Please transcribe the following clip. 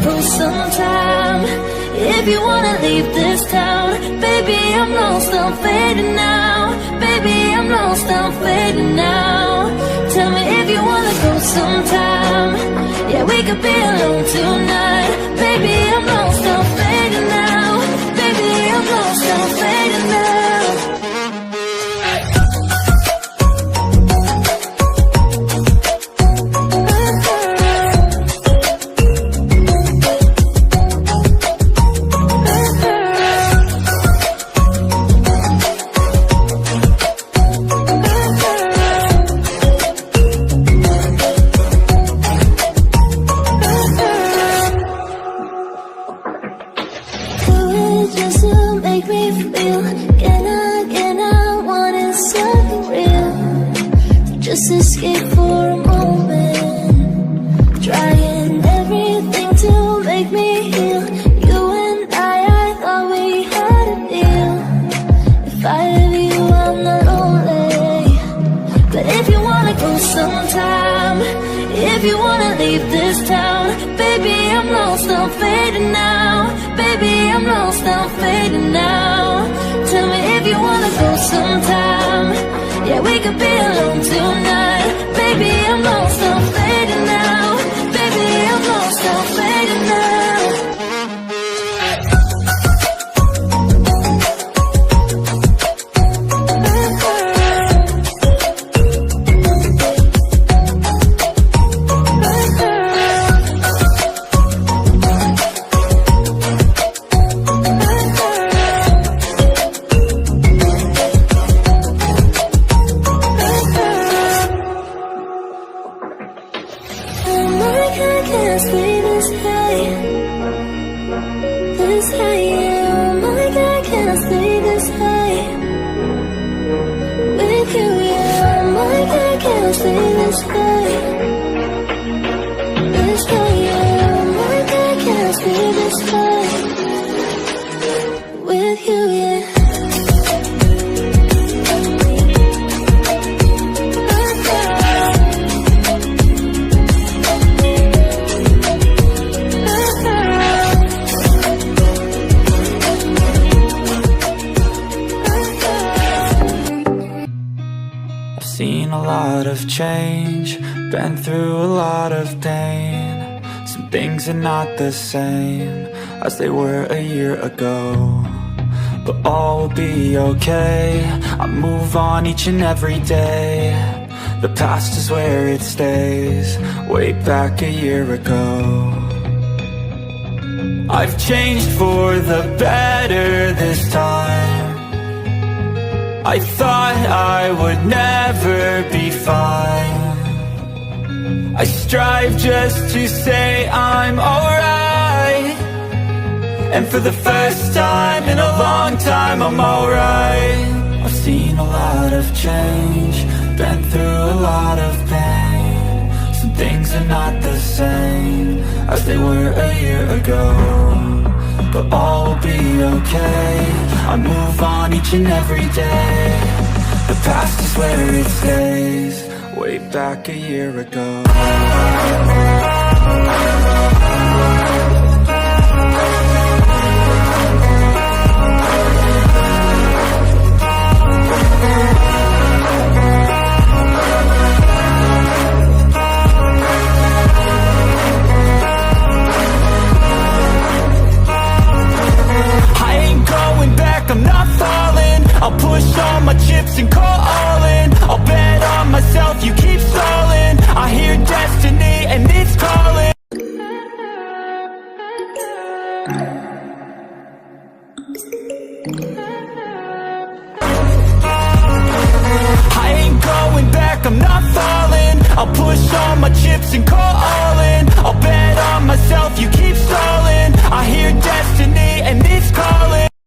go sometime. If you wanna leave this town, baby, I'm lost, I'm fading now. Baby, I'm lost, I'm fading now. Tell me if you wanna go sometime. Yeah, we could be alone tonight. Baby, I'm lost, I'm fading now. Baby, I'm lost, I'm fading now. Just escape for a moment, trying everything to make me heal. You and I thought we had a deal. If I have you, I'm not lonely. But if you wanna go sometime, if you wanna leave this town, baby, I'm lost, I'm fading now. Baby, I'm lost, I'm fading now. Tell me if you wanna go sometime. Yeah, we could be alone tonight. Baby, I'm lost, I'm fading now. Baby, I'm lost, I'm fading now. Seen a lot of change, been through a lot of pain. Some things are not the same as they were a year ago, but all will be okay. I move on each and every day. The past is where it stays, way back a year ago. I've changed for the better this time. I thought I would never be fine. I strive just to say I'm alright, and for the first time in a long time I'm alright. I've seen a lot of change, been through a lot of pain. Some things are not the same as they were a year ago, but all will be okay. I move on each and every day. The past is where it stays, way back a year ago. I'm not falling, I'll push all my chips and call all in. I'll bet on myself, you keep stalling. I hear destiny and it's calling. I ain't going back, I'm not falling. I'll push all my chips and call all in. I'll bet on myself, you keep